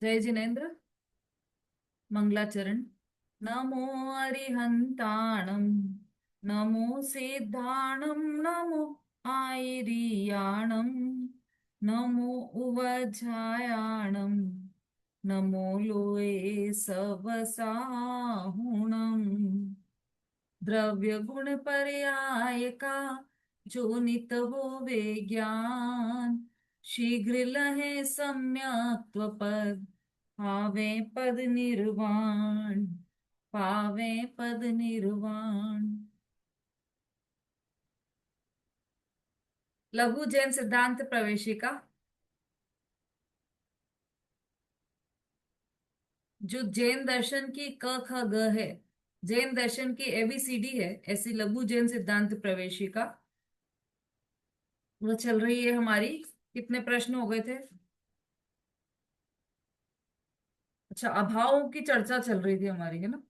जय जिनेन्द्र। मंगलाचरण। नमो अरिहंताणं, नमो सिद्धाणं, नमो आयर्याणं, नमो उवझायाणं, नमो लोये सवसाहुणम्। द्रव्य गुण पर्याय का जो नित हो विज्ञान, शीघ्र लहे सम्यक पद, पावे पद निर्वाण, पावे पद निर्वाण। लघु जैन सिद्धांत प्रवेशिका, जो जैन दर्शन की क ख ग है, जैन दर्शन की एबीसीडी है, ऐसी लघु जैन सिद्धांत प्रवेशिका वो चल रही है हमारी। कितने प्रश्न हो गए थे? अच्छा, अभावों की चर्चा चल रही थी हमारी, है ना।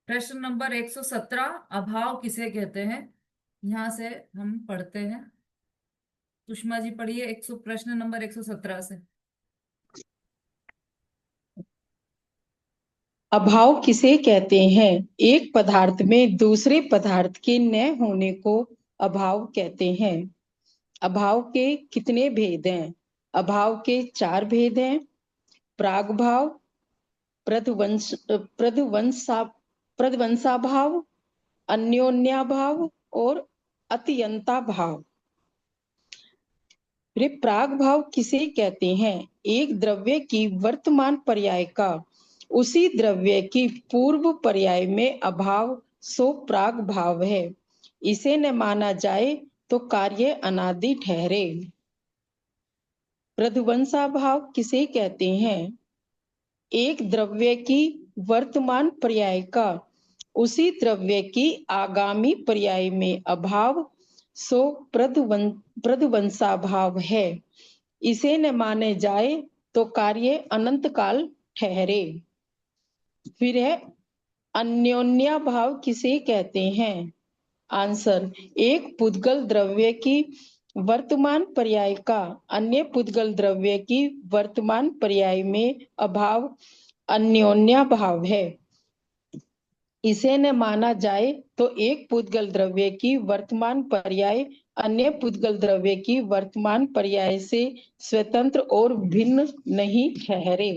प्रश्न नंबर 117, अभाव किसे कहते हैं। यहां से हम पढ़ते हैं। सुषमा जी पढ़िए 100, प्रश्न नंबर 117 से। अभाव किसे कहते हैं? एक पदार्थ में दूसरे पदार्थ के न होने को अभाव कहते हैं। अभाव के कितने भेद हैं? अभाव के 4 भेद हैं। प्रागभाव, प्रध्वंसा प्रध्वंसाभाव, अन्योन्याभाव और अत्यंताभाव। रे प्राग भाव किसे कहते हैं? एक द्रव्य की वर्तमान पर्याय का उसी द्रव्य की पूर्व पर्याय में अभाव सो प्राग भाव है। इसे न माना जाए तो कार्य अनादि ठहरे। प्रध्वंसा भाव किसे कहते हैं? एक द्रव्य की वर्तमान पर्याय का उसी द्रव्य की आगामी पर्याय में अभाव सो प्रध्वंसा भाव है। इसे न माने जाए तो कार्य अनंत काल ठहरे। फिर है अन्योन्या भाव किसे कहते हैं? आंसर, एक पुद्गल द्रव्य की वर्तमान पर्याय का अन्य पुद्गल द्रव्य की वर्तमान पर्याय में अभाव अन्योन्या भाव है। इसे न माना जाए तो एक पुद्गल द्रव्य की वर्तमान पर्याय अन्य पुद्गल द्रव्य की वर्तमान पर्याय से स्वतंत्र और भिन्न नहीं ठहरे।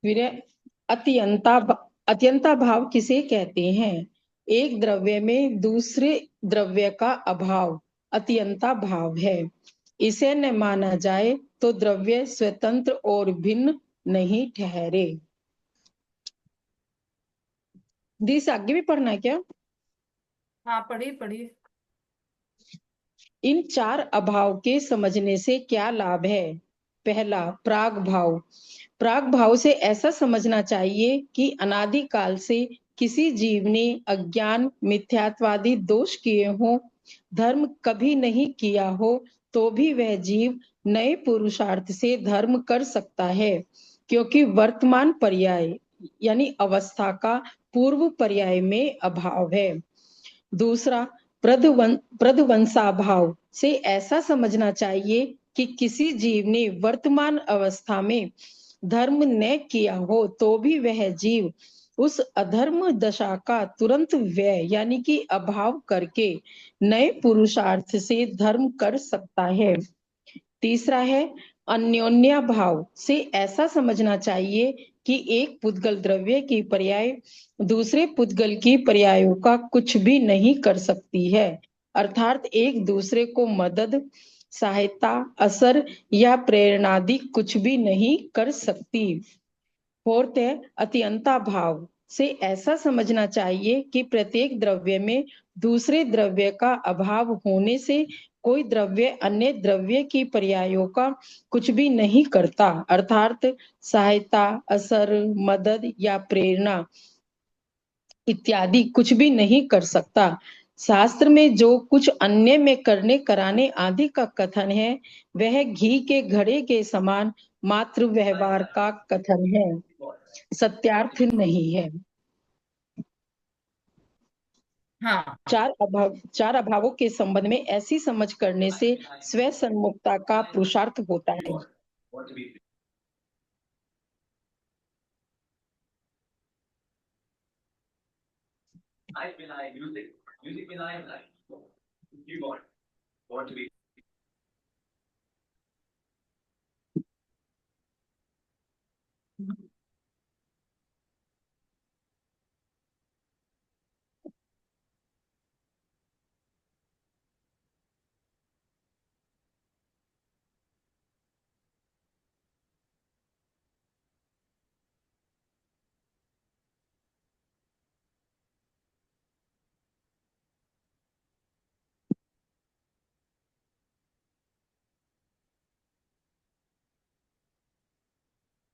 फिर अत्यंता अत्यंता भाव किसे कहते हैं? एक द्रव्य में दूसरे द्रव्य का अभाव अत्यंता भाव है। इसे न माना जाए तो द्रव्य स्वतंत्र और भिन्न नहीं ठहरे। दिस आगे भी पढ़ना है क्या? हाँ, पढ़िए पढ़िए। इन 4 अभाव के समझने से क्या लाभ है? पहला, प्राग भाव। प्राग भाव से ऐसा समझना चाहिए कि अनादिकाल से किसी जीव ने अज्ञान मिथ्यात्वादी दोष किए हो, धर्म कभी नहीं किया हो, तो भी वह जीव नए पुरुषार्थ से धर्म कर सकता है, क्योंकि वर्तमान पर्याय यानी अवस्था का पूर्व पर्याय में अभाव है। दूसरा, प्रध्वंसाभाव से ऐसा समझना चाहिए कि किसी जीव ने वर्तमान अवस्था में धर्म न किया हो, तो भी वह जीव उस अधर्म दशा का तुरंत व्यय यानी कि अभाव करके नए पुरुषार्थ से धर्म कर सकता है। तीसरा है अन्योन्या भाव से ऐसा समझना चाहिए कि एक पुद्गल द्रव्य की पर्याय दूसरे पुद्गल की पर्यायों का कुछ भी नहीं कर सकती है, अर्थात एक दूसरे को मदद, सहायता, असर या प्रेरणादि कुछ भी नहीं कर सकती। फोर्थ है अत्यंता भाव से ऐसा समझना चाहिए कि प्रत्येक द्रव्य में दूसरे द्रव्य का अभाव होने से कोई द्रव्य अन्य द्रव्य की पर्यायों का कुछ भी नहीं करता, अर्थात सहायता, असर, मदद या प्रेरणा इत्यादि कुछ भी नहीं कर सकता। शास्त्र में जो कुछ अन्य में करने कराने आदि का कथन है, वह घी के घड़े के समान मात्र व्यवहार का कथन है, सत्यार्थ नहीं है। हाँ चार अभावों के संबंध में ऐसी समझ करने से स्व सन्मुखता का पुरुषार्थ होता है।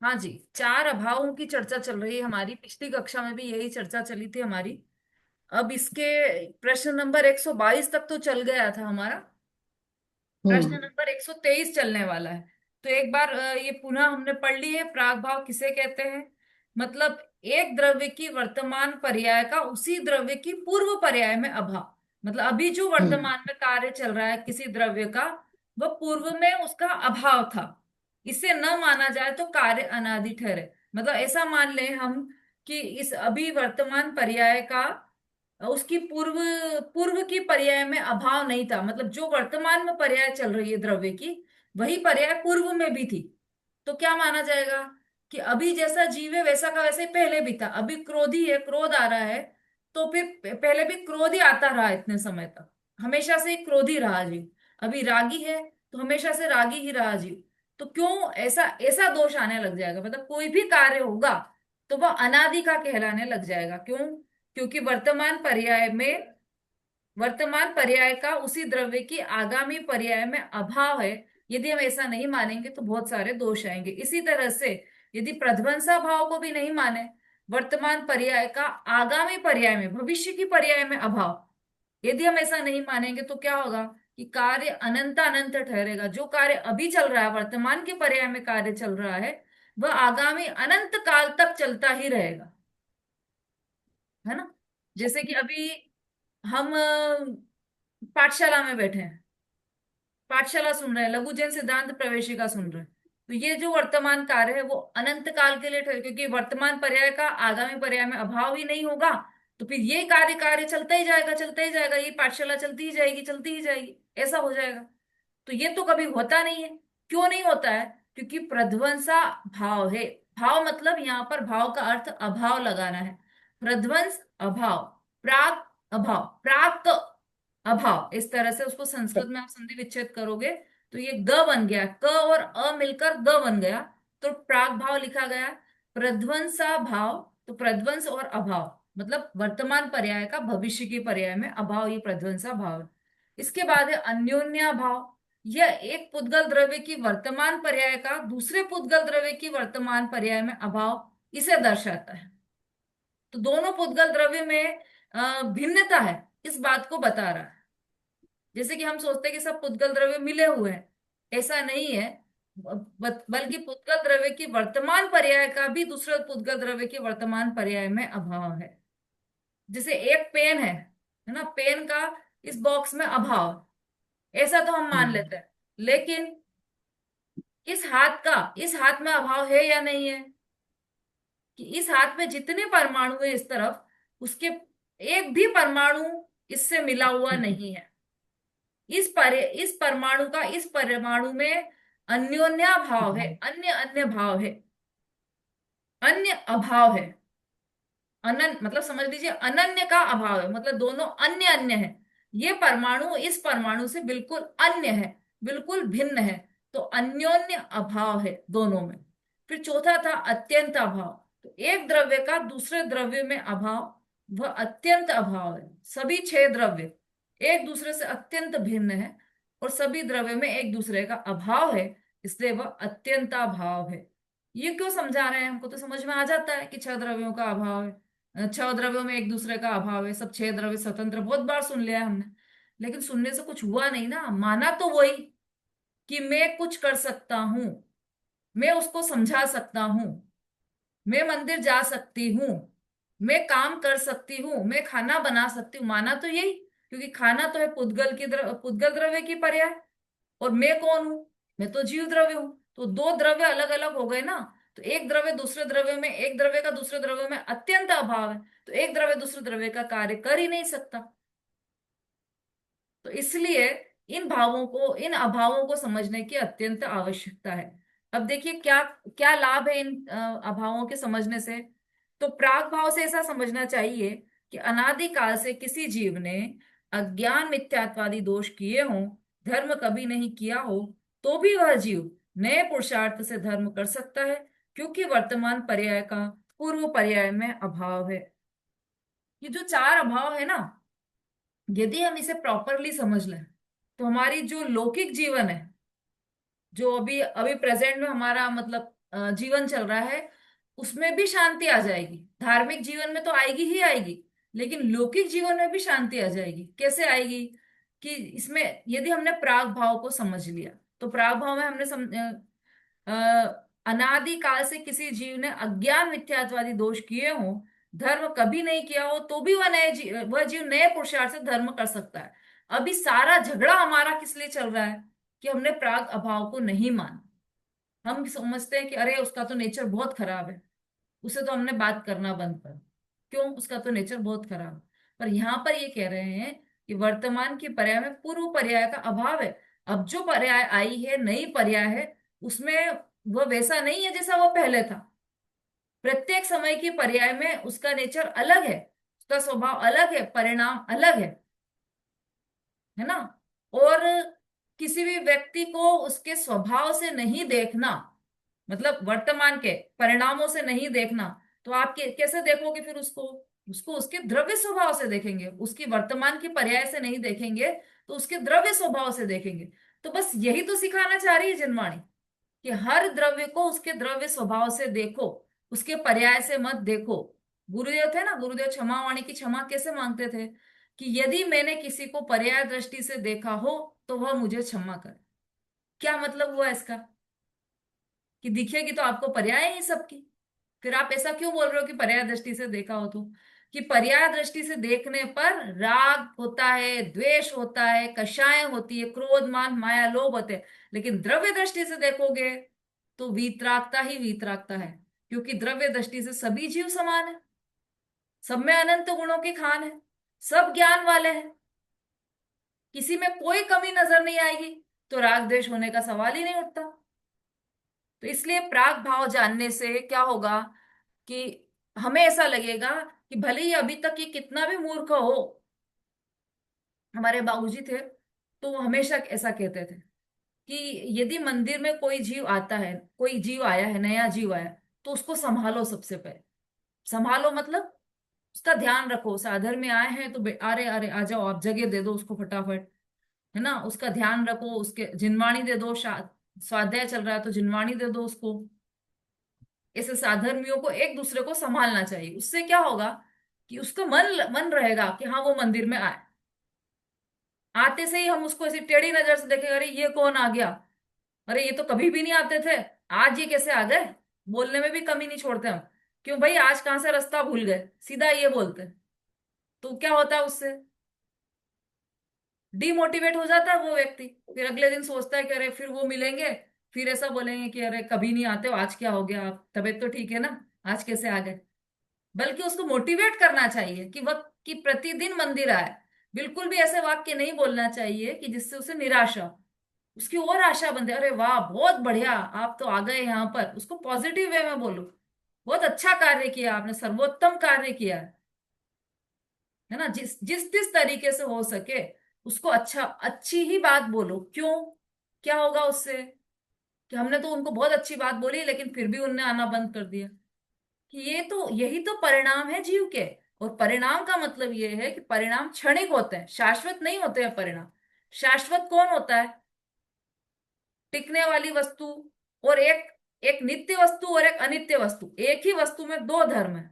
हाँ जी, चार अभावों की चर्चा चल रही है हमारी। पिछली कक्षा में भी यही चर्चा चली थी हमारी। अब इसके प्रश्न नंबर 122 तक तो चल गया था हमारा। प्रश्न हम्म। नंबर 123 चलने वाला है। तो एक बार ये पुनः हमने पढ़ ली है। प्राग भाव किसे कहते हैं? मतलब एक द्रव्य की वर्तमान पर्याय का उसी द्रव्य की पूर्व पर्याय में अभाव। मतलब अभी जो हम्म। वर्तमान में कार्य चल रहा है किसी द्रव्य का, वह पूर्व में उसका अभाव था। इसे न माना जाए तो कार्य अनादि ठहरे। मतलब ऐसा मान लें हम कि इस अभी वर्तमान पर्याय का उसकी पूर्व पूर्व की पर्याय में अभाव नहीं था। मतलब जो वर्तमान में पर्याय चल रही है द्रव्य की, वही पर्याय पूर्व में भी थी। तो क्या माना जाएगा कि अभी जैसा जीव है वैसा का वैसे ही पहले भी था। अभी क्रोधी है, क्रोध आ रहा है, तो फिर पहले भी क्रोध ही आता रहा इतने समय तक। हमेशा से ही क्रोधी रहा जीव। अभी रागी है तो हमेशा से रागी ही रहा जीव। तो क्यों ऐसा ऐसा दोष आने लग जाएगा? मतलब कोई भी कार्य होगा तो वह अनादि का कहलाने लग जाएगा। क्यों? क्योंकि वर्तमान पर्याय का उसी द्रव्य की आगामी पर्याय में अभाव है। यदि हम ऐसा नहीं मानेंगे तो बहुत सारे दोष आएंगे। इसी तरह से यदि प्रध्वंसा भाव को भी नहीं माने, वर्तमान पर्याय का आगामी पर्याय में, भविष्य की पर्याय में अभाव, यदि हम ऐसा नहीं मानेंगे तो क्या होगा कि कार्य अनंत अनंत ठहरेगा। जो कार्य अभी चल रहा है, वर्तमान के पर्याय में कार्य चल रहा है, वह आगामी अनंत काल तक चलता ही रहेगा। है ना? जैसे कि अभी हम पाठशाला में बैठे हैं, पाठशाला सुन रहे हैं, लघुजन सिद्धांत प्रवेशिका सुन रहे हैं। तो ये जो वर्तमान कार्य है वो अनंत काल के लिए ठहर, क्योंकि वर्तमान पर्याय का आगामी पर्याय में अभाव ही नहीं होगा। तो फिर ये कार्य कार्य चलता ही जाएगा, चलता ही जाएगा। ये पाठशाला चलती ही जाएगी, चलती ही जाएगी। ऐसा हो जाएगा। तो ये तो कभी होता नहीं है। क्यों नहीं होता है? क्योंकि प्रध्वंसा भाव है। भाव मतलब यहाँ पर भाव का अर्थ अभाव लगाना है। प्रध्वंस अभाव, प्राक अभाव, प्राक अभाव, इस तरह से उसको संस्कृत में आप संधि विच्छेद करोगे तो ये ग बन गया, क और अ मिलकर ग बन गया। तो प्राक भाव लिखा गया। प्रध्वंसा भाव, तो प्रध्वंस और अभाव मतलब वर्तमान पर्याय का भविष्य की पर्याय में अभाव, ये प्रध्वंसा भाव है। इसके बाद है अन्योन्या भाव। यह एक पुद्गल द्रव्य की वर्तमान पर्याय का दूसरे पुद्गल द्रव्य की वर्तमान पर्याय में अभाव, इसे दर्शाता है। तो दोनों पुद्गल द्रव्य में भिन्नता है, इस बात को बता रहा है। जैसे कि हम सोचते हैं कि सब पुद्गल द्रव्य मिले हुए हैं, ऐसा नहीं है। बल्कि पुद्गल द्रव्य की वर्तमान पर्याय का भी दूसरे पुद्गल द्रव्य के वर्तमान पर्याय में अभाव है। जैसे एक पेन है ना, पेन का इस बॉक्स में अभाव है, ऐसा तो हम मान हम्म। लेते हैं। लेकिन इस हाथ में अभाव है या नहीं है? कि इस हाथ में जितने परमाणु है इस तरफ, उसके एक भी परमाणु इससे मिला हुआ नहीं है। इस परमाणु का इस परमाणु में अन्योन्या भाव है, अन्य अन्य भाव है, अन्य अभाव है। अनन्य मतलब समझ लीजिए, अनन्य का अभाव है मतलब दोनों अन्य अन्य है। ये परमाणु इस परमाणु से बिल्कुल अन्य है, बिल्कुल भिन्न है। तो अन्योन्य अभाव है दोनों में। फिर चौथा था अत्यंत अभाव। तो एक द्रव्य का दूसरे द्रव्य में अभाव, वह अत्यंत अभाव है। सभी छह द्रव्य एक दूसरे से अत्यंत भिन्न है और सभी द्रव्य में एक दूसरे का अभाव है, इसलिए वह अत्यंता भाव है। ये क्यों समझा रहे हैं? हमको तो समझ में आ जाता है कि छह द्रव्यों का अभाव है, छह द्रव्यों में एक दूसरे का अभाव है, सब छह द्रव्य स्वतंत्र, बहुत बार सुन लिया है हमने। लेकिन सुनने से कुछ हुआ नहीं ना। माना तो वही कि मैं कुछ कर सकता हूं, मैं उसको समझा सकता हूं, मैं मंदिर जा सकती हूँ, मैं काम कर सकती हूँ, मैं खाना बना सकती हूँ, माना तो यही, क्योंकि खाना तो है पुद्गल द्रव्य की पर्याय। और मैं कौन हूँ? मैं तो जीव द्रव्य हूँ। तो दो द्रव्य अलग अलग हो गए ना। तो एक द्रव्य दूसरे द्रव्य में, एक द्रव्य का दूसरे द्रव्य में अत्यंत अभाव है, तो एक द्रव्य दूसरे द्रव्य का कार्य कर ही नहीं सकता। तो इसलिए इन अभावों को समझने की अत्यंत आवश्यकता है। अब देखिए क्या क्या लाभ है इन अभावों के समझने से। तो प्राग भाव से ऐसा समझना चाहिए कि अनादि काल से किसी जीव ने अज्ञान मिथ्यात्वादी दोष किए हों, धर्म कभी नहीं किया हो, तो भी वह जीव नए पुरुषार्थ से धर्म कर सकता है, क्योंकि वर्तमान पर्याय का पूर्व पर्याय में अभाव है। ये जो चार अभाव है ना, यदि हम इसे प्रॉपरली समझ लें, तो हमारी जो लौकिक जीवन है, जो अभी अभी प्रेजेंट में हमारा मतलब जीवन चल रहा है, उसमें भी शांति आ जाएगी। धार्मिक जीवन में तो आएगी ही आएगी, लेकिन लौकिक जीवन में भी शांति आ जाएगी। कैसे आएगी? कि इसमें यदि हमने प्राग भाव को समझ लिया, तो प्राग भाव में हमने अनादि काल से किसी जीव ने अज्ञान मिथ्यात्वादी दोष किए हों, धर्म कभी नहीं किया हो, तो भी वह जीव नए पुरुषार्थ से धर्म कर सकता है। अभी सारा झगड़ा हमारा किस लिए चल रहा है? कि हमने प्राग अभाव को नहीं माना। हम समझते हैं कि अरे उसका तो नेचर बहुत खराब है, उसे तो हमने बात करना बंद कर। क्यों? उसका तो नेचर बहुत खराब है। पर यहाँ पर ये कह रहे हैं कि वर्तमान की पर्याय में पूर्व पर्याय का अभाव है। अब जो पर्याय आई है, नई पर्याय है, उसमें वह वैसा नहीं है जैसा वो पहले था। प्रत्येक समय की पर्याय में उसका नेचर अलग है, उसका स्वभाव अलग है, परिणाम अलग है ना। और किसी भी व्यक्ति को उसके स्वभाव से नहीं देखना, मतलब वर्तमान के परिणामों से नहीं देखना, तो आप कैसे देखोगे फिर उसको? उसको उसके द्रव्य स्वभाव से देखेंगे, उसकी वर्तमान की पर्याय से नहीं देखेंगे, तो उसके द्रव्य स्वभाव से देखेंगे। तो बस यही तो सिखाना चाह रही है जनवाणी, कि हर द्रव्य को उसके द्रव्य स्वभाव से देखो, उसके पर्याय से मत देखो। गुरुदेव थे ना, गुरुदेव क्षमा वाणी की क्षमा कैसे मांगते थे? कि यदि मैंने किसी को पर्याय दृष्टि से देखा हो, तो वह मुझे क्षमा करे। क्या मतलब हुआ इसका? कि दिखेगी तो आपको पर्याय ही सबकी। फिर आप ऐसा क्यों बोल रहे हो कि पर्याय दृष्टि से देखा हो? तो कि पर्याय दृष्टि से देखने पर राग होता है, द्वेष होता है, कषाय होती है, क्रोध मान माया लोभ होते हैं। लेकिन द्रव्य दृष्टि से देखोगे तो वीतरागता ही वीतरागता है, क्योंकि द्रव्य दृष्टि से सभी जीव समान है, सब में अनंत गुणों की खान है, सब ज्ञान वाले हैं, किसी में कोई कमी नजर नहीं आएगी। तो राग द्वेष होने का सवाल ही नहीं उठता। तो इसलिए प्राग भाव जानने से क्या होगा? कि हमें ऐसा लगेगा कि भले ही अभी तक ये कितना भी मूर्ख हो, हमारे बाबूजी थे तो वो हमेशा ऐसा कहते थे कि यदि मंदिर में कोई जीव आता है, कोई जीव आया है, नया जीव आया, तो उसको संभालो सबसे पहले। संभालो मतलब उसका ध्यान रखो। साधर में आए हैं तो अरे अरे आ जाओ, आप जगह दे दो उसको फटाफट, है ना। उसका ध्यान रखो, उसके जिनवाणी दे दो, स्वाध्याय चल रहा है तो जिनवाणी दे दो उसको। ऐसे साधर्मियों को एक दूसरे को संभालना चाहिए। उससे क्या होगा? कि उसका मन मन रहेगा कि हाँ वो मंदिर में आए। आते से ही हम उसको ऐसी टेढ़ी नजर से देखेंगे, अरे ये कौन आ गया, अरे ये तो कभी भी नहीं आते थे, आज ये कैसे आ गए। बोलने में भी कमी नहीं छोड़ते हम। क्यों भाई, आज कहाँ से रास्ता भूल गए, सीधा ये बोलते हैं। तो क्या होता है उससे? डिमोटिवेट हो जाता है वो व्यक्ति। फिर अगले दिन सोचता है कि अरे फिर वो मिलेंगे, फिर ऐसा बोलेंगे कि अरे कभी नहीं आते हो, आज क्या हो गया, आप तबीयत तो ठीक है ना, आज कैसे आ गए। बल्कि उसको मोटिवेट करना चाहिए कि वह कि प्रतिदिन मंदिर आए। बिल्कुल भी ऐसे वाक्य नहीं बोलना चाहिए कि जिससे उसे निराशा हो। उसकी और आशा बनते, अरे वाह बहुत बढ़िया आप तो आ गए यहाँ पर। उसको पॉजिटिव वे में बोलो, बहुत अच्छा कार्य किया आपने, सर्वोत्तम कार्य किया है ना। जिस तरीके से हो सके उसको अच्छा अच्छी ही बात बोलो। क्यों? क्या होगा उससे? कि हमने तो उनको बहुत अच्छी बात बोली, लेकिन फिर भी उनने आना बंद कर दिया। कि यही तो परिणाम है जीव के। और परिणाम का मतलब ये है कि परिणाम क्षणिक होते हैं, शाश्वत नहीं होते हैं परिणाम। शाश्वत कौन होता है? टिकने वाली वस्तु। और एक एक नित्य वस्तु और एक अनित्य वस्तु। एक ही वस्तु में दो धर्म है,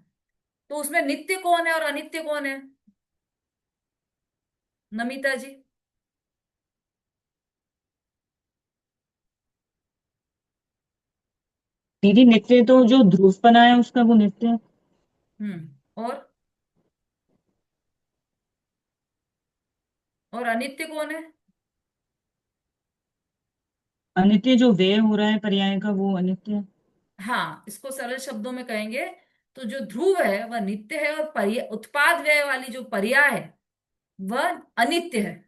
तो उसमें नित्य कौन है और अनित्य कौन है? नमिता जी। दीदी नित्य तो जो ध्रुवपना है उसका वो नित्य है। हम्म। और और अनित्य कौन है? अनित्य जो व्यय हो रहा है पर्याय का, वो अनित्य है। हाँ, इसको सरल शब्दों में कहेंगे तो जो ध्रुव है वह नित्य है, और पर्याय उत्पाद व्यय वाली जो पर्याय है वह अनित्य है।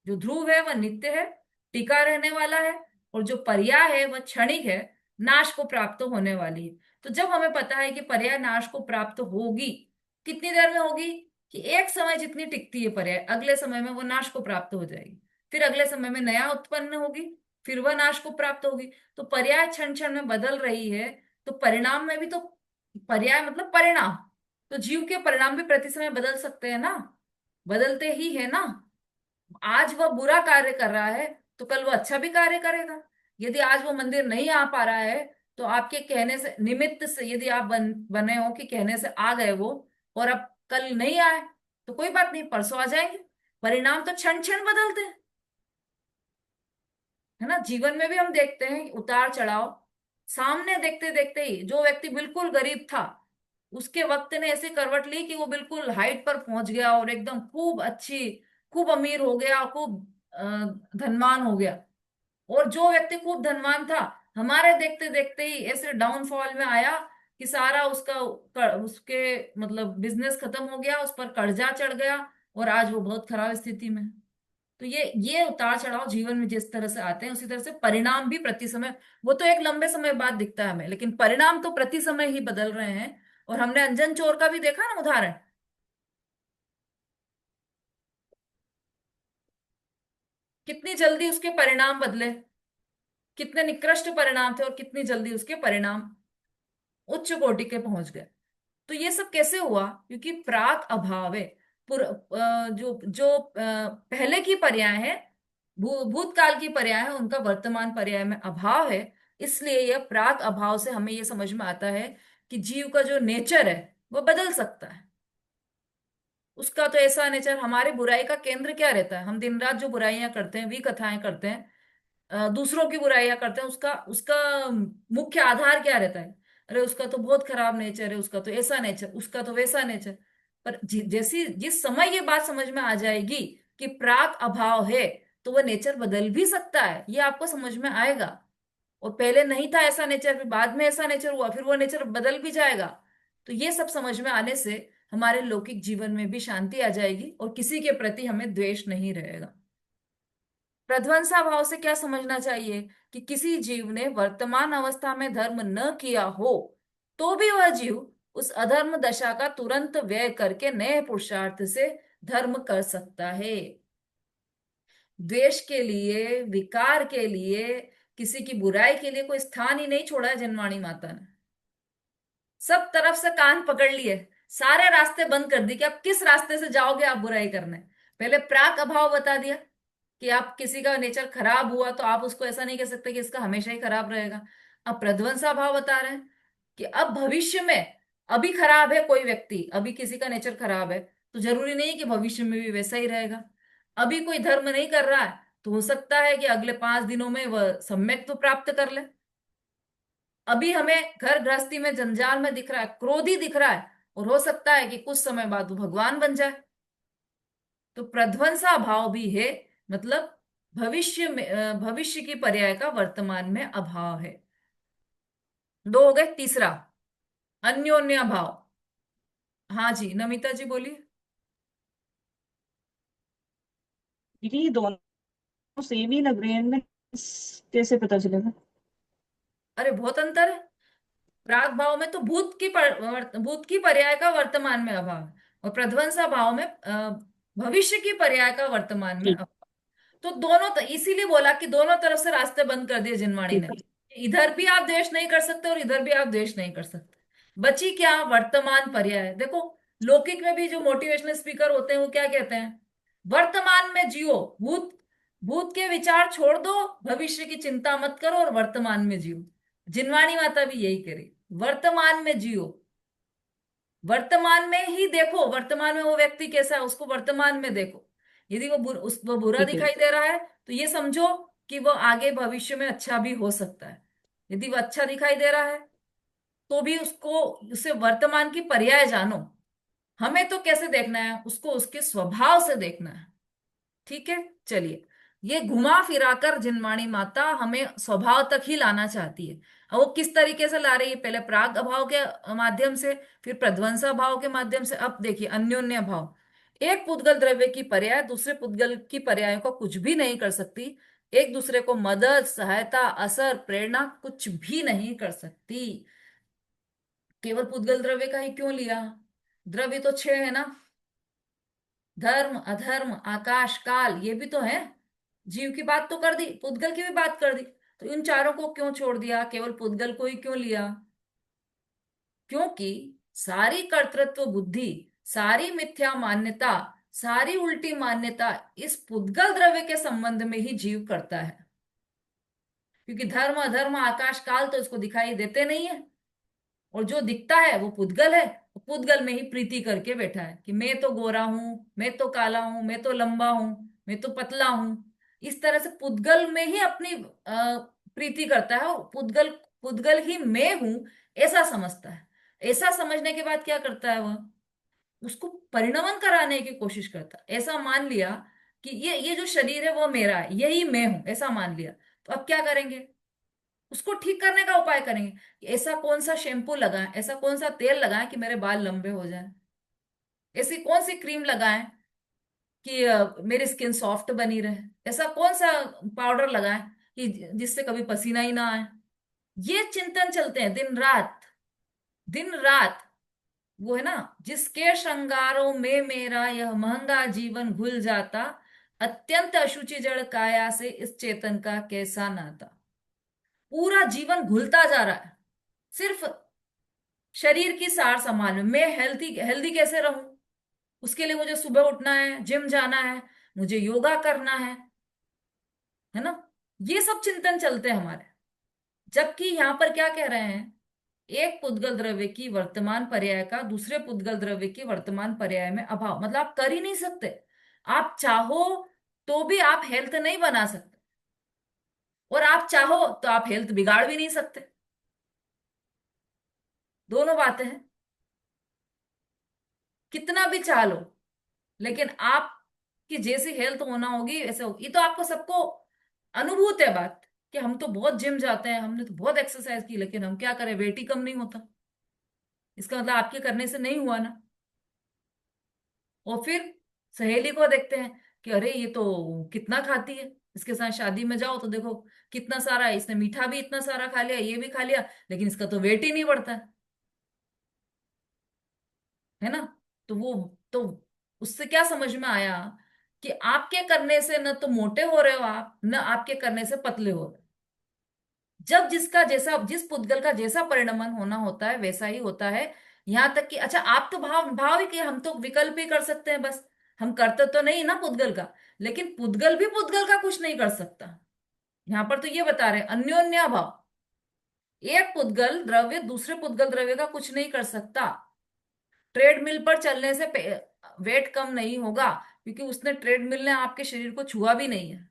जो ध्रुव है वह नित्य है, टिका रहने वाला है, और जो पर्याय है वह क्षणिक है, नाश को प्राप्त होने वाली है। तो जब हमें पता है कि पर्याय नाश को प्राप्त होगी, कितनी देर में होगी, कि एक समय जितनी टिकती है पर्याय, अगले समय में वो नाश को प्राप्त हो जाएगी, फिर अगले समय में नया उत्पन्न होगी, फिर वह नाश को प्राप्त होगी। तो पर्याय क्षण क्षण में बदल रही है, तो परिणाम में भी तो, पर्याय मतलब परिणाम, तो जीव के परिणाम भी प्रति समय बदल सकते हैं ना, बदलते ही है ना। आज वह बुरा कार्य कर रहा है तो कल वो अच्छा भी कार्य करेगा। यदि आज वो मंदिर नहीं आ पा रहा है, तो आपके कहने से, निमित्त से, यदि आप बने हो कि कहने से आ गए वो, और अब कल नहीं आए, तो कोई बात नहीं, परसों आ जाएंगे। परिणाम तो क्षण क्षण बदलते हैं, है ना। जीवन में भी हम देखते हैं उतार चढ़ाव। सामने देखते देखते ही जो व्यक्ति बिल्कुल गरीब था, उसके वक्त ने ऐसे करवट ली कि वो बिल्कुल हाइट पर पहुंच गया, और एकदम खूब अच्छी, खूब अमीर हो गया, खूब अ, धनवान हो गया। और जो व्यक्ति खूब धनवान था, हमारे देखते देखते ही ऐसे डाउनफॉल में आया कि सारा उसके मतलब बिजनेस खत्म हो गया, उस पर कर्जा चढ़ गया, और आज वो बहुत खराब स्थिति में है। तो ये उतार चढ़ाव जीवन में जिस तरह से आते हैं, उसी तरह से परिणाम भी प्रति समय, वो तो एक लंबे समय बाद दिखता है हमें, लेकिन परिणाम तो प्रति समय ही बदल रहे हैं। और हमने अंजन चोर का भी देखा ना उदाहरण, कितनी जल्दी उसके परिणाम बदले, कितने निकृष्ट परिणाम थे, और कितनी जल्दी उसके परिणाम उच्च कोटि के पहुंच गए। तो ये सब कैसे हुआ? क्योंकि प्राक अभाव है। जो जो पहले की पर्याय है, भूतकाल की पर्याय है, उनका वर्तमान पर्याय में अभाव है। इसलिए यह प्राक अभाव से हमें यह समझ में आता है कि जीव का जो नेचर है वो बदल सकता है। उसका तो ऐसा नेचर, हमारी बुराई का केंद्र क्या रहता है? हम दिन रात जो बुराइयां करते हैं, विकथाएं करते हैं, दूसरों की बुराइयां करते हैं, उसका उसका मुख्य आधार क्या रहता है? अरे उसका तो बहुत खराब नेचर है, उसका तो ऐसा नेचर, उसका तो वैसा नेचर। पर जैसी जिस समय ये बात समझ में आ जाएगी कि प्राक अभाव है, तो वह नेचर बदल भी सकता है, ये आपको समझ में आएगा। और पहले नहीं था ऐसा नेचर, फिर बाद में ऐसा नेचर हुआ, फिर वो नेचर बदल भी जाएगा। तो ये सब समझ में आने से हमारे लौकिक जीवन में भी शांति आ जाएगी, और किसी के प्रति हमें द्वेष नहीं रहेगा। प्रध्वंसा भाव से क्या समझना चाहिए? कि किसी जीव ने वर्तमान अवस्था में धर्म न किया हो, तो भी वह जीव उस अधर्म दशा का तुरंत व्यय करके नए पुरुषार्थ से धर्म कर सकता है। द्वेष के लिए, विकार के लिए, किसी की बुराई के लिए कोई स्थान ही नहीं छोड़ा है जनवाणी माता ने। सब तरफ से कान पकड़ लिए, सारे रास्ते बंद कर दिए कि आप किस रास्ते से जाओगे आप बुराई करने। पहले प्राक अभाव बता दिया कि आप किसी का नेचर खराब हुआ तो आप उसको ऐसा नहीं कह सकते कि इसका हमेशा ही खराब रहेगा। अब प्रध्वंसा भाव बता रहे हैं कि अब भविष्य में, अभी खराब है कोई व्यक्ति, अभी किसी का नेचर खराब है, तो जरूरी नहीं कि भविष्य में भी वैसा ही रहेगा। अभी कोई धर्म नहीं कर रहा है, तो हो सकता है कि अगले 5 दिनों में वह सम्यक तो प्राप्त कर ले। अभी हमें घर गृहस्थी में जंजाल में दिख रहा है, क्रोधी दिख रहा है, और हो सकता है कि कुछ समय बाद वो भगवान बन जाए। तो प्रध्वंसा भाव भी है, मतलब भविष्य में, भविष्य की पर्याय का वर्तमान में अभाव है। दो हो गए, तीसरा अन्योन्य भाव। हाँ जी, नमिता जी बोलिए। दीदी ये दोनों सेम ही लग रहे हैं इनमें, कैसे पता चलेगा? अरे बहुत अंतर है। प्राग भाव में तो भूत की पर्याय का वर्तमान में अभाव है, और प्रध्वंसा भाव में भविष्य की पर्याय का वर्तमान में ठीक। अभाव। तो दोनों, तो इसीलिए बोला कि दोनों तरफ से रास्ते बंद कर दिए जिनवाणी ठीक ने। है। इधर भी आप द्वेष नहीं कर सकते, और इधर भी आप द्वेष नहीं कर सकते। बची क्या? वर्तमान पर्याय। देखो, लौकिक में भी जो मोटिवेशनल स्पीकर होते हैं वो क्या कहते हैं? वर्तमान में जियो, भूत भूत के विचार छोड़ दो, भविष्य की चिंता मत करो, और वर्तमान में जियो। जिनवाणी माता भी यही करे, वर्तमान में जियो, वर्तमान में ही देखो, वर्तमान में वो व्यक्ति कैसा है उसको वर्तमान में देखो। यदि वो बुरा ठीक है। दिखाई दे रहा है, तो ये समझो कि वो आगे भविष्य में अच्छा भी हो सकता है। यदि वो अच्छा दिखाई दे रहा है, तो भी उसको, उसे वर्तमान की पर्याय जानो। हमें तो कैसे देखना है उसको, उसके स्वभाव से देखना है। ठीक है, चलिए। ये घुमा फिरा कर जिनवाणी माता हमें स्वभाव तक ही लाना चाहती है। और वो किस तरीके से ला रही है? पहले प्राग अभाव के माध्यम से, फिर प्रध्वंसा भाव के माध्यम से, अब देखिए अन्योन्य भाव। एक पुद्गल द्रव्य की पर्याय दूसरे पुद्गल की पर्यायों को कुछ भी नहीं कर सकती। एक दूसरे को मदद, सहायता, असर, प्रेरणा कुछ भी नहीं कर सकती। केवल पुद्गल द्रव्य का ही क्यों लिया? द्रव्य तो छह है ना। धर्म, अधर्म, आकाश, काल, ये भी तो है। जीव की बात तो कर दी, पुद्गल की भी बात कर दी। तो इन चारों को क्यों छोड़ दिया, केवल पुद्गल को ही क्यों लिया? क्योंकि सारी कर्तृत्व बुद्धि, सारी मिथ्या मान्यता, सारी उल्टी मान्यता इस पुद्गल द्रव्य के संबंध में ही जीव करता है। क्योंकि धर्म, अधर्म, आकाश, काल तो इसको दिखाई देते नहीं है। और जो दिखता है वो पुद्गल है। पुद्गल में ही प्रीति करके बैठा है कि मैं तो गोरा हूं, मैं तो काला हूं, मैं तो लंबा हूं, मैं तो पतला हूं। इस तरह से पुद्गल में ही अपनी प्रीति करता है। और पुद्गल, पुद्गल ही मैं हूं, ऐसा समझता है। ऐसा समझने के बाद क्या करता है वह? उसको परिणमन कराने की कोशिश करता है। ऐसा मान लिया कि ये जो शरीर है वो मेरा है, यही मैं हूं, ऐसा मान लिया। तो अब क्या करेंगे? उसको ठीक करने का उपाय करेंगे कि ऐसा कौन सा शैम्पू लगाएं, ऐसा कौन सा तेल लगाएं कि मेरे बाल लंबे हो जाएं। ऐसी कौन सी क्रीम लगाएं कि मेरी स्किन सॉफ्ट बनी रहे। ऐसा कौन सा पाउडर लगाएं कि जिससे कभी पसीना ही ना आए। ये चिंतन चलते हैं दिन रात, दिन रात। वो है ना, जिसके श्रृंगारों में मेरा यह महंगा जीवन घुल जाता, अत्यंत अशुचि जड़ काया से इस चेतन का कैसा नाता। पूरा जीवन घुलता जा रहा है सिर्फ शरीर की सार संभाल में। मैं हेल्थी हेल्दी कैसे रहूं? उसके लिए मुझे सुबह उठना है, जिम जाना है, मुझे योगा करना है ना। ये सब चिंतन चलते हैं हमारे। जबकि यहां पर क्या कह रहे हैं? एक पुद्गल द्रव्य की वर्तमान पर्याय का दूसरे पुद्गल द्रव्य की वर्तमान पर्याय में अभाव, मतलब आप कर ही नहीं सकते। आप चाहो तो भी आप हेल्थ नहीं बना सकते, और आप चाहो तो आप हेल्थ बिगाड़ भी नहीं सकते। दोनों बातें हैं। कितना भी चाह लो, लेकिन आपकी जैसी हेल्थ होना होगी वैसे होगी। ये तो आपको सबको अनुभूत है बात, कि हम तो बहुत जिम जाते हैं, हमने तो बहुत एक्सरसाइज की, लेकिन हम क्या करें, वेट ही कम नहीं होता। इसका मतलब आपके करने से नहीं हुआ ना। और फिर सहेली को देखते हैं कि अरे ये तो कितना खाती है, इसके साथ शादी में जाओ तो देखो कितना सारा है, इसने मीठा भी इतना सारा खा लिया, ये भी खा लिया, लेकिन इसका तो वेट ही नहीं बढ़ता है ना। तो वो, तो उससे क्या समझ में आया कि आपके करने से न तो मोटे हो रहे हो आप, न आपके करने से पतले हो रहे हो। जब जिसका जैसा, जिस पुद्गल का जैसा परिणमन होना होता है वैसा ही होता है। यहां तक कि अच्छा, आप तो भाव भाव ही कि हम तो विकल्प ही कर सकते हैं बस, हम करते तो नहीं ना पुद्गल का। लेकिन पुद्गल भी पुद्गल का कुछ नहीं कर सकता। यहां पर तो ये बता रहे हैं, अन्योन्या भाव। एक पुद्गल द्रव्य दूसरे पुद्गल द्रव्य का कुछ नहीं कर सकता। ट्रेडमिल पर चलने से वेट कम नहीं होगा, क्योंकि उसने ट्रेडमिल ने आपके शरीर को छुआ भी नहीं है।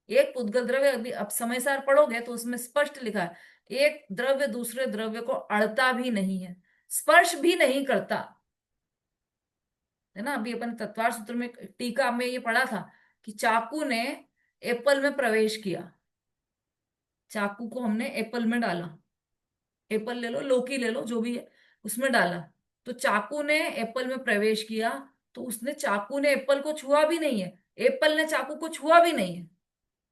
एक पुद्गल द्रव्य, अभी अब समय सार पढ़ोगे तो उसमें स्पष्ट लिखा है, एक द्रव्य दूसरे द्रव्य को अड़ता भी नहीं है, स्पर्श भी नहीं करता, है ना। अभी अपन तत्वार सूत्र में टीका में ये पढ़ा था कि चाकू ने एप्पल में प्रवेश किया। चाकू को हमने एप्पल में डाला, एप्पल ले लो, लौकी ले लो, जो भी है, उसमें डाला। तो चाकू ने एप्पल में प्रवेश किया, तो उसने, चाकू ने एप्पल को छुआ भी नहीं है, एप्पल ने चाकू को छुआ भी नहीं है।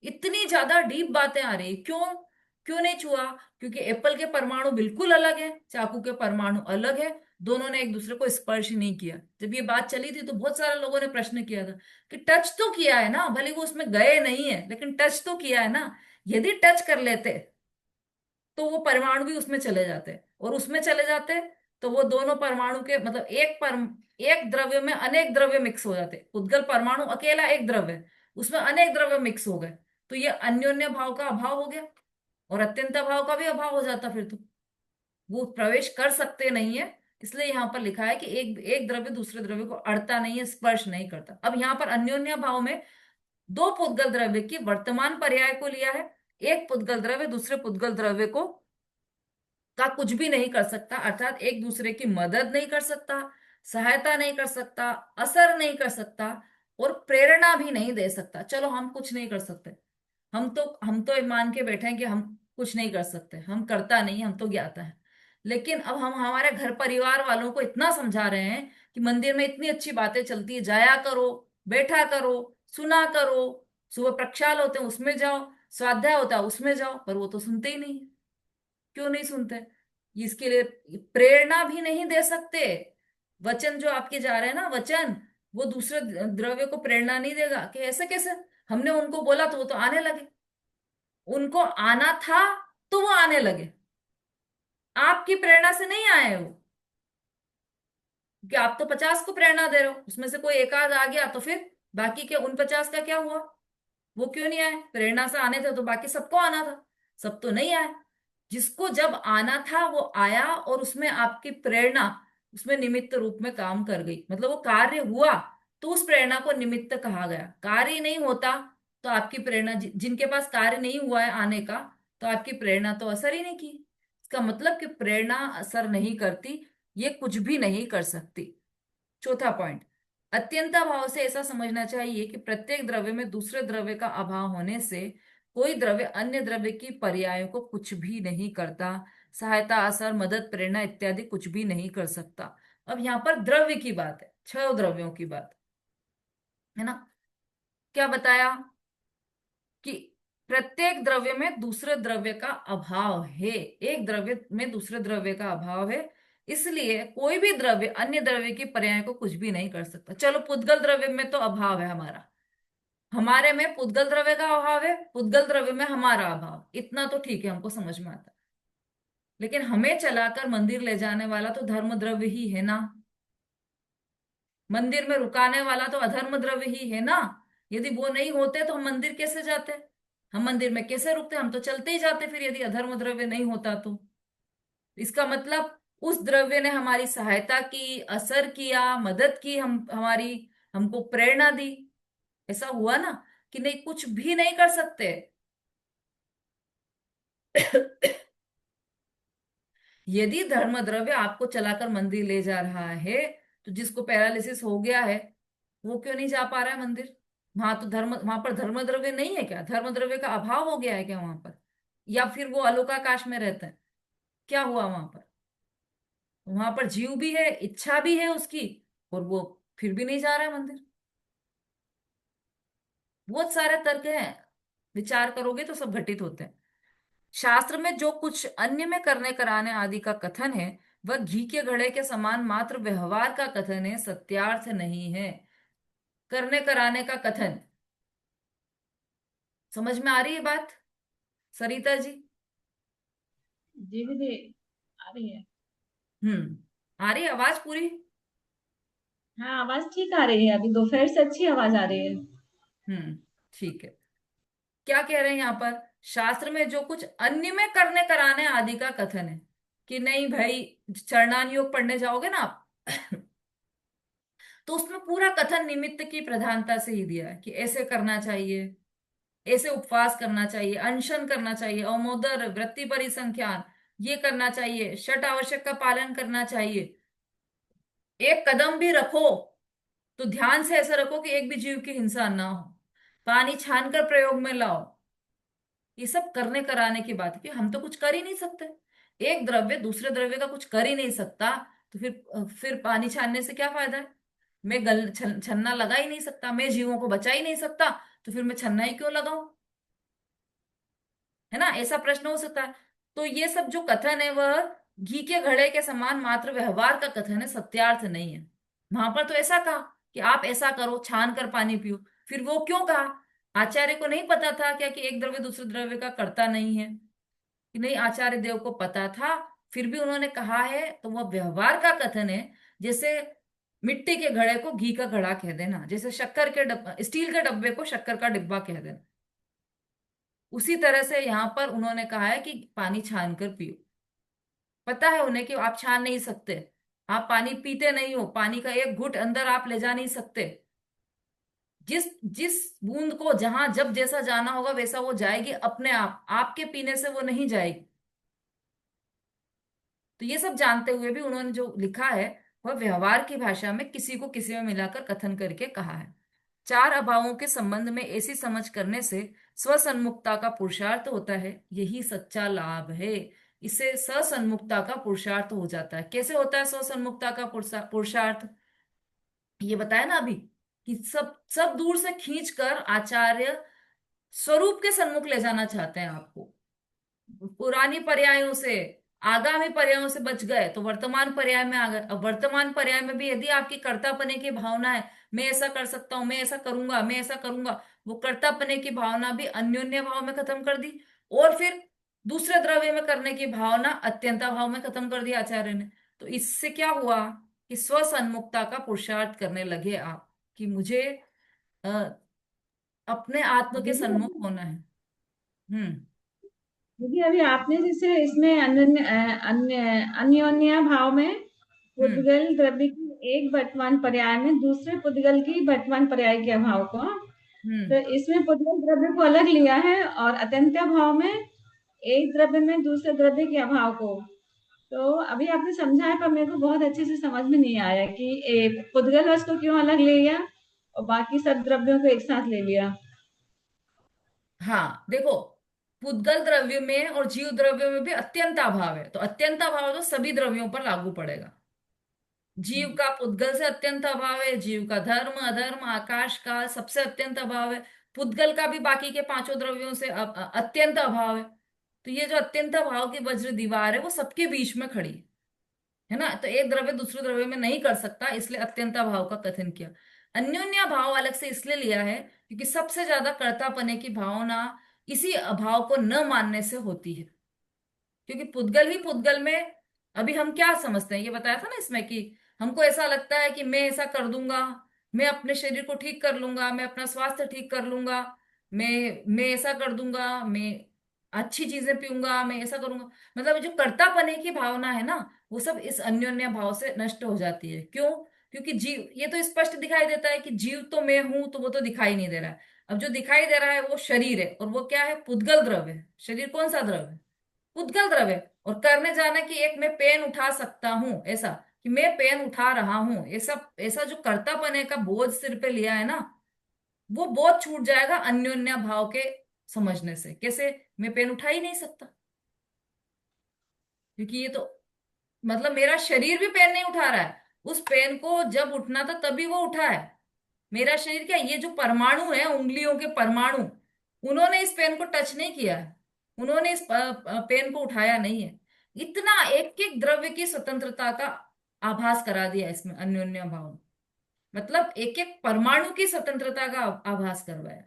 इतनी ज्यादा डीप बातें आ रही, क्यों? क्यों नहीं छुआ? क्योंकि एप्पल के परमाणु बिल्कुल अलग है, चाकू के परमाणु अलग है। दोनों ने एक दूसरे को स्पर्श ही नहीं किया। जब ये बात चली थी तो बहुत सारे लोगों ने प्रश्न किया था कि टच तो किया है ना, भले वो उसमें गए नहीं है लेकिन टच तो किया है ना। यदि टच कर लेते तो वो परमाणु भी उसमें चले जाते, और उसमें चले जाते तो वो दोनों परमाणु के, मतलब एक द्रव्य में अनेक द्रव्य मिक्स हो जाते। उद्गल परमाणु अकेला एक द्रव्य, उसमें अनेक द्रव्य मिक्स हो गए, तो ये अन्योन्य भाव का अभाव हो गया, और अत्यंत भाव का भी अभाव हो जाता फिर तो। वो प्रवेश कर सकते नहीं है। इसलिए यहाँ पर लिखा है कि एक एक द्रव्य दूसरे द्रव्य को अड़ता नहीं है, स्पर्श नहीं करता। अब यहाँ पर अन्योन्य भाव में दो पुद्गल द्रव्य की वर्तमान पर्याय को लिया है। एक पुद्गल द्रव्य दूसरे पुद्गल द्रव्य को का कुछ भी नहीं कर सकता, अर्थात एक दूसरे की मदद नहीं कर सकता, सहायता नहीं कर सकता, असर नहीं कर सकता, और प्रेरणा भी नहीं दे सकता। चलो हम कुछ नहीं कर सकते, हम तो मान के बैठे हैं कि हम कुछ नहीं कर सकते, हम करता नहीं, हम तो ज्ञाता है। लेकिन अब हम हमारे घर परिवार वालों को इतना समझा रहे हैं कि मंदिर में इतनी अच्छी बातें चलती है, जाया करो, बैठा करो, सुना करो, सुबह प्रक्षाल होते हैं उसमें जाओ, स्वाध्याय होता है उसमें जाओ, पर वो तो सुनते ही नहीं। क्यों नहीं सुनते? इसके लिए प्रेरणा भी नहीं दे सकते। वचन जो आपके जा रहे हैं ना, वचन, वो दूसरे द्रव्य को प्रेरणा नहीं देगा कि ऐसे कैसे, हमने उनको बोला तो वो तो आने लगे, उनको आना था तो वो आने लगे, आपकी प्रेरणा से नहीं आए वो। कि आप तो 50 को प्रेरणा दे रहे हो, उसमें से कोई एक आध आ गया तो फिर बाकी के उन 50 का क्या हुआ? वो क्यों नहीं आए? प्रेरणा से आने थे तो बाकी सबको आना था, सब तो नहीं आए। जिसको जब आना था वो आया, और उसमें आपकी प्रेरणा उसमें निमित्त रूप में काम कर गई, मतलब वो कार्य हुआ, तो उस प्रेरणा को निमित्त कहा गया। कार्य नहीं होता तो आपकी प्रेरणा, जिनके पास कार्य नहीं हुआ है आने का, तो आपकी प्रेरणा तो असर ही नहीं की। इसका मतलब कि प्रेरणा असर नहीं करती, ये कुछ भी नहीं कर सकती। चौथा पॉइंट, अत्यंता भाव से ऐसा समझना चाहिए कि प्रत्येक द्रव्य में दूसरे द्रव्य का अभाव होने से कोई द्रव्य अन्य द्रव्य की पर्यायों को कुछ भी नहीं करता, सहायता, असर, मदद, प्रेरणा इत्यादि कुछ भी नहीं कर सकता। अब यहाँ पर द्रव्य की बात है, 6 द्रव्यों की बात है ना। क्या बताया कि प्रत्येक द्रव्य में दूसरे द्रव्य का अभाव है, एक द्रव्य में दूसरे द्रव्य का अभाव है, इसलिए कोई भी द्रव्य अन्य द्रव्य की पर्याय को कुछ भी नहीं कर सकता। चलो पुद्गल द्रव्य में तो अभाव है हमारा, हमारे में पुद्गल द्रव्य का अभाव है, पुद्गल द्रव्य में हमारा अभाव, इतना तो ठीक है, हमको समझ में आता। लेकिन हमें चलाकर मंदिर ले जाने वाला तो धर्म द्रव्य ही है ना, मंदिर में रुकाने वाला तो अधर्म द्रव्य ही है ना। यदि वो नहीं होते तो हम मंदिर कैसे जाते? हम मंदिर में कैसे रुकते? हम तो चलते ही जाते फिर, यदि अधर्म द्रव्य नहीं होता तो। इसका मतलब उस द्रव्य ने हमारी सहायता की, असर किया, मदद की, हम हमारी हमको प्रेरणा दी। ऐसा हुआ ना कि नहीं, कुछ भी नहीं कर सकते। यदि धर्म द्रव्य आपको चलाकर मंदिर ले जा रहा है, तो जिसको पैरालिसिस हो गया है वो क्यों नहीं जा पा रहा है मंदिर? वहां पर धर्म द्रव्य नहीं है क्या? धर्म द्रव्य का अभाव हो गया है क्या वहां पर? या फिर वो अलोकाकाश में रहते हैं? क्या हुआ वहां पर? वहां पर जीव भी है, इच्छा भी है उसकी, और वो फिर भी नहीं जा रहा है मंदिर। बहुत सारे तर्क हैं, विचार करोगे तो सब घटित होते हैं। शास्त्र में जो कुछ अन्य में करने कराने आदि का कथन है, वह घी के घड़े के समान मात्र व्यवहार का कथन है, सत्यार्थ नहीं है। करने कराने का कथन, समझ में आ रही है बात सरिता जी? जी दीदी, आ रही है। आ रही है आवाज पूरी? हाँ, आवाज ठीक आ रही है, अभी दोपहर से अच्छी आवाज आ रही है। हम्म, ठीक है। क्या कह रहे हैं यहाँ पर? शास्त्र में जो कुछ अन्य में करने कराने आदि का कथन है, कि नहीं भाई, चरणान योग पढ़ने जाओगे ना आप, तो उसमें पूरा कथन निमित्त की प्रधानता से ही दिया है कि ऐसे करना चाहिए, ऐसे उपवास करना चाहिए, अनशन करना चाहिए, अवमोदर, वृत्ति परिसंख्यान, ये करना चाहिए, षट आवश्यक का पालन करना चाहिए। एक कदम भी रखो तो ध्यान से ऐसा रखो कि एक भी जीव की हिंसा ना हो, पानी छान कर प्रयोग में लाओ। ये सब करने कराने की बात है कि हम तो कुछ कर ही नहीं सकते, एक द्रव्य दूसरे द्रव्य का कुछ कर ही नहीं सकता, तो फिर पानी छानने से क्या फायदा है? मैं छन्ना लगा ही नहीं सकता, मैं जीवों को बचा ही नहीं सकता, तो फिर मैं छन्ना ही क्यों लगाऊं? है ना, ऐसा प्रश्न हो सकता है। तो ये सब जो कथन है वह घी के घड़े के समान मात्र व्यवहार का कथन है, सत्यार्थ नहीं है। वहां पर तो ऐसा कहा कि आप ऐसा करो, छान कर पानी पियो, फिर वो क्यों कहा? आचार्य को नहीं पता था क्या कि एक द्रव्य दूसरे द्रव्य का करता नहीं है? कि नहीं, आचार्य देव को पता था, फिर भी उन्होंने कहा है, तो वह व्यवहार का कथन है। जैसे मिट्टी के घड़े को घी का घड़ा कह देना, जैसे शक्कर के डब्बा, स्टील के डब्बे को शक्कर का डिब्बा कह देना, उसी तरह से यहाँ पर उन्होंने कहा है कि पानी छान कर पियो। पता है उन्हें कि आप छान नहीं सकते, आप पानी पीते नहीं हो, पानी का एक घुट अंदर आप ले जा नहीं सकते। जिस जिस बूंद को जहां जब जैसा जाना होगा वैसा वो जाएगी अपने आप, आपके पीने से वो नहीं जाएगी। तो ये सब जानते हुए भी उन्होंने जो लिखा है वह व्यवहार की भाषा में किसी को किसी में मिलाकर कथन करके कहा है। चार अभावों के संबंध में ऐसी समझ करने से स्वसन्मुखता का पुरुषार्थ होता है, यही सच्चा लाभ है। इससे ससन्मुखता का पुरुषार्थ हो जाता है। कैसे होता है स्वसन्मुखता का पुरुषार्थ? ये बताया ना अभी कि सब सब दूर से खींच कर आचार्य स्वरूप के सन्मुख ले जाना चाहते हैं आपको। पुरानी पर्यायों से आगामी पर्यायों से बच गए तो वर्तमान पर्याय में आ गए। अब वर्तमान पर्याय में भी यदि आपकी कर्तापने की भावना है, मैं ऐसा कर सकता हूं, मैं ऐसा करूंगा, मैं ऐसा करूंगा, वो कर्तापने की भावना भी अन्योन्य भाव में खत्म कर दी। और फिर दूसरे द्रव्य में करने की भावना अत्यंता भाव में खत्म कर दिया आचार्य ने। तो इससे क्या हुआ कि स्वसन्मुखता का पुरुषार्थ करने लगे आप, कि मुझे अ, अपने आत्म के दीदी सन्मुख होना है। हम्म। दीदी, अभी आपने जैसे इसमें अन्योन्या भाव में हम्म। पुद्गल द्रव्य की एक वर्तमान पर्याय में दूसरे पुद्गल की वर्तमान पर्याय के अभाव को, हम्म। तो इसमें पुद्गल द्रव्य को अलग लिया है और अत्यंत्य भाव में एक द्रव्य में दूसरे द्रव्य के अभाव को। तो अभी आपने समझा है, पर मेरे को बहुत अच्छे से समझ में नहीं आया कि पुद्गल वस्तु को क्यों अलग ले लिया और बाकी सब द्रव्यों को एक साथ ले लिया। हाँ देखो, पुद्गल द्रव्य में और जीव द्रव्य में भी अत्यंत अभाव है, तो अत्यंत अभाव तो सभी द्रव्यों पर लागू पड़ेगा। जीव का पुद्गल से अत्यंत अभाव है, जीव का धर्म अधर्म आकाश काल सबसे अत्यंत अभाव है, पुद्गल का भी बाकी के पांचों द्रव्यों से अत्यंत अभाव है। तो ये जो अत्यंत अभाव की वज्र दीवार है वो सबके बीच में खड़ी है ना। तो एक द्रव्य दूसरे द्रव्य में नहीं कर सकता, इसलिए अत्यंत अभाव का कथन किया। अन्योन्या भाव अलग से इसलिए लिया है क्योंकि सबसे ज्यादा कर्तापने की भावना इसी अभाव को न मानने से होती है। क्योंकि पुद्गल ही पुद्गल में, अभी हम क्या समझते हैं ये बताया था ना इसमें कि हमको ऐसा लगता है कि मैं ऐसा कर दूंगा, मैं अपने शरीर को ठीक कर लूंगा, मैं अपना स्वास्थ्य ठीक कर लूंगा, मैं ऐसा कर दूंगा, मैं अच्छी चीजें पीऊंगा, मैं ऐसा करूंगा। मतलब जो कर्तापने की भावना है ना, वो सब इस अन्योन्य भाव से नष्ट हो जाती है। क्यों? क्योंकि जीव, ये तो स्पष्ट दिखाई देता है कि जीव तो मैं हूं, तो वो तो दिखाई नहीं दे रहा है। अब जो दिखाई दे रहा है वो शरीर है, और वो क्या है? पुद्गल द्रव्य है। शरीर कौन सा द्रव्य है? उद्गल द्रव्य। और करने जाना कि एक मैं पेन उठा सकता हूं, ऐसा कि मैं पेन उठा रहा हूं, ऐसा ऐसा जो कर्तापने का बोझ सिर पे लिया है ना, वो बोझ छूट जाएगा अन्योन्या भाव के समझने से। कैसे? मैं पेन उठा ही नहीं सकता, क्योंकि ये तो मतलब मेरा शरीर भी पेन नहीं उठा रहा है। उस पेन को जब उठना था तभी वो उठा है। मेरा शरीर क्या, ये जो परमाणु है, उंगलियों के परमाणु, उन्होंने इस पेन को टच नहीं किया है, उन्होंने इस पेन को उठाया नहीं है। इतना एक एक द्रव्य की स्वतंत्रता का आभास करा दिया इसमें अन्योन्य भाव। मतलब एक एक परमाणु की स्वतंत्रता का आभास करवाया।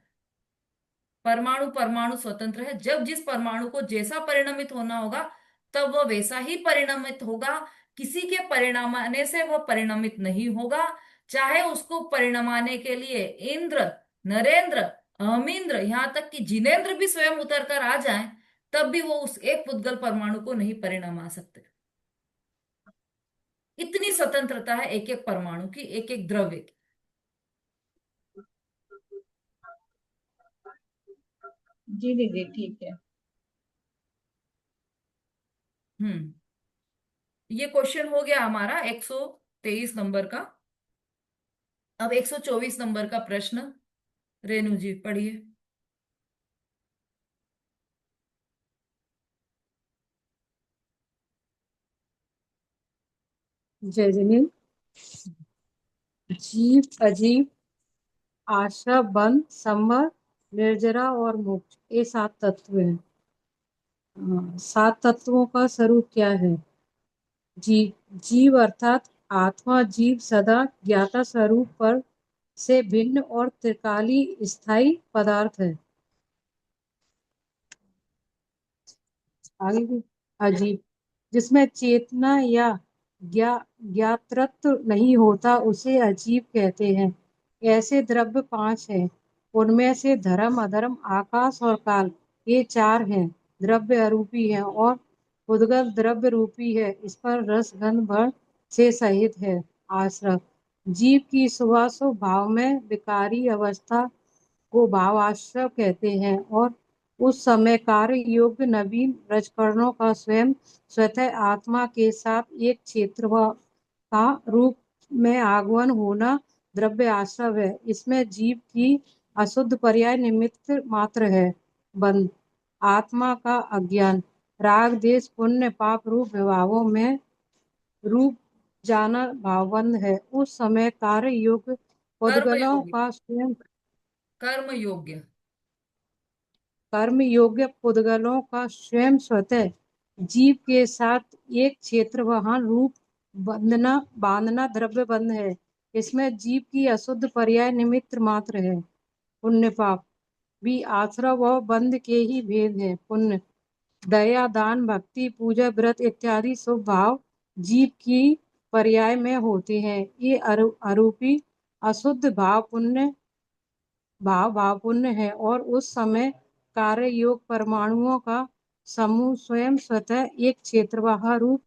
परमाणु परमाणु स्वतंत्र है, जब जिस परमाणु को जैसा परिणमित होना होगा तब वह वैसा ही परिणमित होगा। किसी के परिणामाने से वह परिणमित नहीं होगा। चाहे उसको परिणमाने के लिए इंद्र, नरेंद्र, अमींद्र, यहाँ तक कि जिनेंद्र भी स्वयं उतर कर आ जाएं, तब भी वो उस एक पुद्गल परमाणु को नहीं परिणमा सकते। इतनी स्वतंत्रता है एक एक परमाणु की, एक एक द्रव्य की। जी दीदी, ठीक है। हम्म। ये क्वेश्चन हो गया हमारा 123 नंबर का। अब 124 नंबर का प्रश्न, रेणु जी पढ़िए। जय जनीन। जीव अजीव, आश्रव बंध संवर, निर्जरा और मोक्ष, ये 7 तत्व हैं। 7 तत्वों का स्वरूप क्या है? जीव अर्थात आत्मा। जीव सदा ज्ञाता स्वरूप पर से भिन्न और त्रिकाली स्थायी पदार्थ है। आगे भी अजीब, जिसमें चेतना या ज्ञातृत्व नहीं होता, उसे अजीब कहते हैं। ऐसे द्रव्य 5 हैं। उनमें से धर्म अधर्म आकाश और काल, ये 4 हैं, द्रव्य अरूपी हैं, और उद्गल द्रव्य रूपी है। इस पर रस गंध भर से सहित है। आश्रय, जीव की सुवासो भाव में विकारी अवस्था को भावाश्रय कहते हैं, और उस समय कार्य योग्य नवीन रजकणों का स्वयं स्वतः आत्मा के साथ एक क्षेत्र का रूप में आगमन होना द्रव्य आश्रव है। इसमें जीव की अशुद्ध पर्याय निमित्त मात्र है। बंध आत्मा का अज्ञान, राग देश पुण्य पाप रूप विभावों में रूप जाना भावबंध है। उस समय कार्य योग कर्म पुद्गलों योग्य, का स्वयं कर्म योग्य। कर्म योग्य पुद्गलों का स्वयं स्वतः जीव के साथ एक क्षेत्र वहां रूप बांधना द्रव्य बंध है। इसमें जीव की अशुद्ध पर्याय निमित्त मात्र है। पुण्य पाप भी आश्रव व बंध के ही भेद है। पुण्य दया दान भक्ति पूजा व्रत इत्यादि शुभ भाव जीव की पर्याय में होते हैं। ये अरूपी अशुद्ध भाव पुण्य है। और उस समय कार्य योग परमाणुओं का समूह स्वयं स्वतः एक क्षेत्रवाह रूप